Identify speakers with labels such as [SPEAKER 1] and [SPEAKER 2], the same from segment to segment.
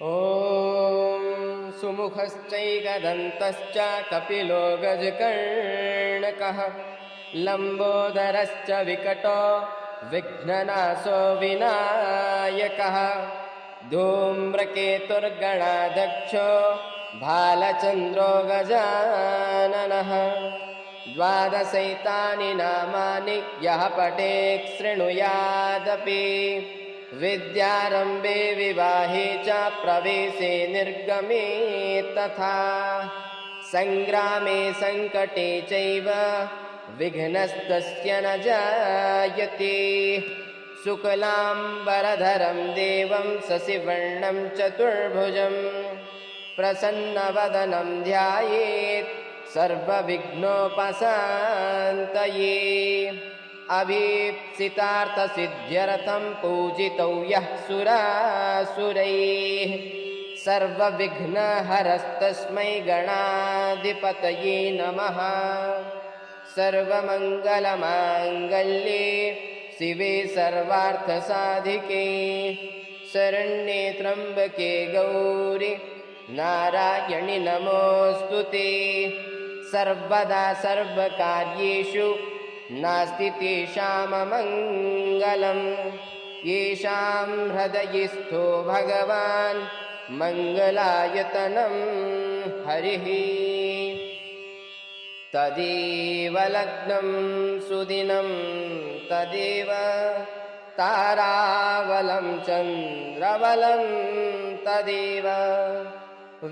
[SPEAKER 1] ॐ सुमुखश्चैकदन्तश्च कपिलो गजकर्णकः लम्बोदरश्च विकटो विघ्ननाशो विनायकः धूम्रकेतुर्गणाध्यक्षो भालचन्द्रो गजाननः द्वादशैतानि नामानि यः पठेत् शृणुयादपि विद्यारम्भे विवाहे च प्रवेशे निर्गमे तथा सङ्ग्रामे सङ्कटे चैव विघ्नस्तस्य न जायते शुक्लाम्बरधरं देवं शशिवर्णं चतुर्भुजं प्रसन्नवदनं ध्यायेत् सर्वविघ्नोपशान्तये अभीप्सितार्थसिद्ध्यर्थं पूजितो यः सुरासुरैः सर्वविघ्नहरस्तस्मै गणाधिपतये नमः। सर्वमङ्गलमाङ्गल्ये शिवे सर्वार्थसाधिके शरण्ये त्र्यम्बके गौरि नारायणि नमोऽस्तुते। सर्वदा सर्वकार्येषु नास्ति तेषाममङ्गलम् येषां हृदयस्थो भगवान् मङ्गलायतनं हरिः। तदेव लग्नं सुदिनं तदेव ताराबलं चन्द्रबलं तदेव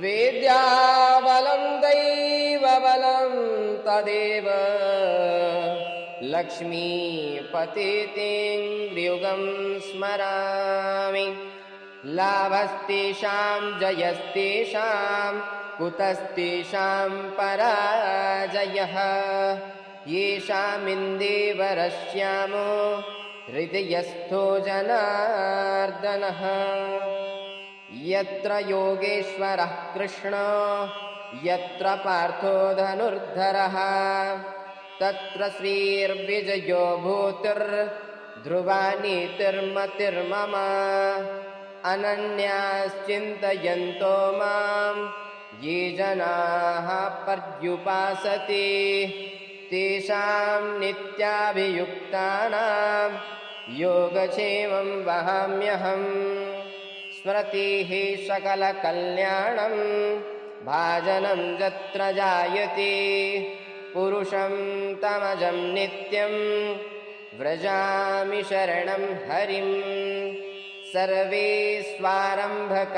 [SPEAKER 1] विद्याबलं दैवबलं तदेव लक्ष्मीपतिं स्मरामि। लाभस्तेषां जयस्तेषां कुतस्तेषां पराजयः येषामिन्देवरश्यामो हृदयस्थो जनार्दनः। यत्र योगेश्वरः कृष्णो यत्र पार्थो धनुर्धरः तत्र श्रीर्विजयो भूतिर्ध्रुवा नीतिर्मतिर्मम। अनन्याश्चिन्तयन्तो मां ये जनाः पर्युपासते तेषां नित्याभियुक्तानां योगक्षेमं वहाम्यहम्। स्मृतिः सकलकल्याणं भाजनं यत्र जायते पुरुषं तमजं नित्यं व्रजामि शरणं हरिम्। सर्वे स्वारम्भकार्येषु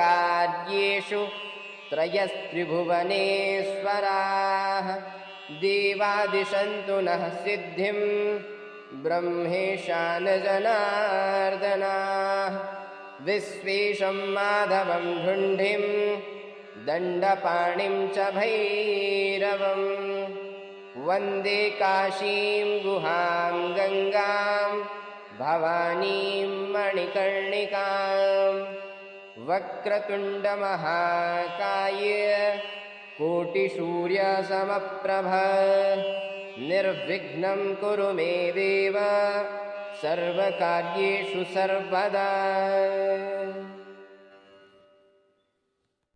[SPEAKER 1] त्रयस्त्रिभुवनेश्वराः देवादिशन्तु नः सिद्धिं ब्रह्मेशान जनार्दनाः। विश्वेशं माधवं ढुण्ढिं दण्डपाणिं च भैरवं वन्दे काशीं गुहां गङ्गां भवानीं मणिकर्णिकां। वक्रतुण्डमहाकाय कोटिसूर्यसमप्रभ निर्विघ्नं कुरु मे देव सर्वकार्येषु सर्वदा।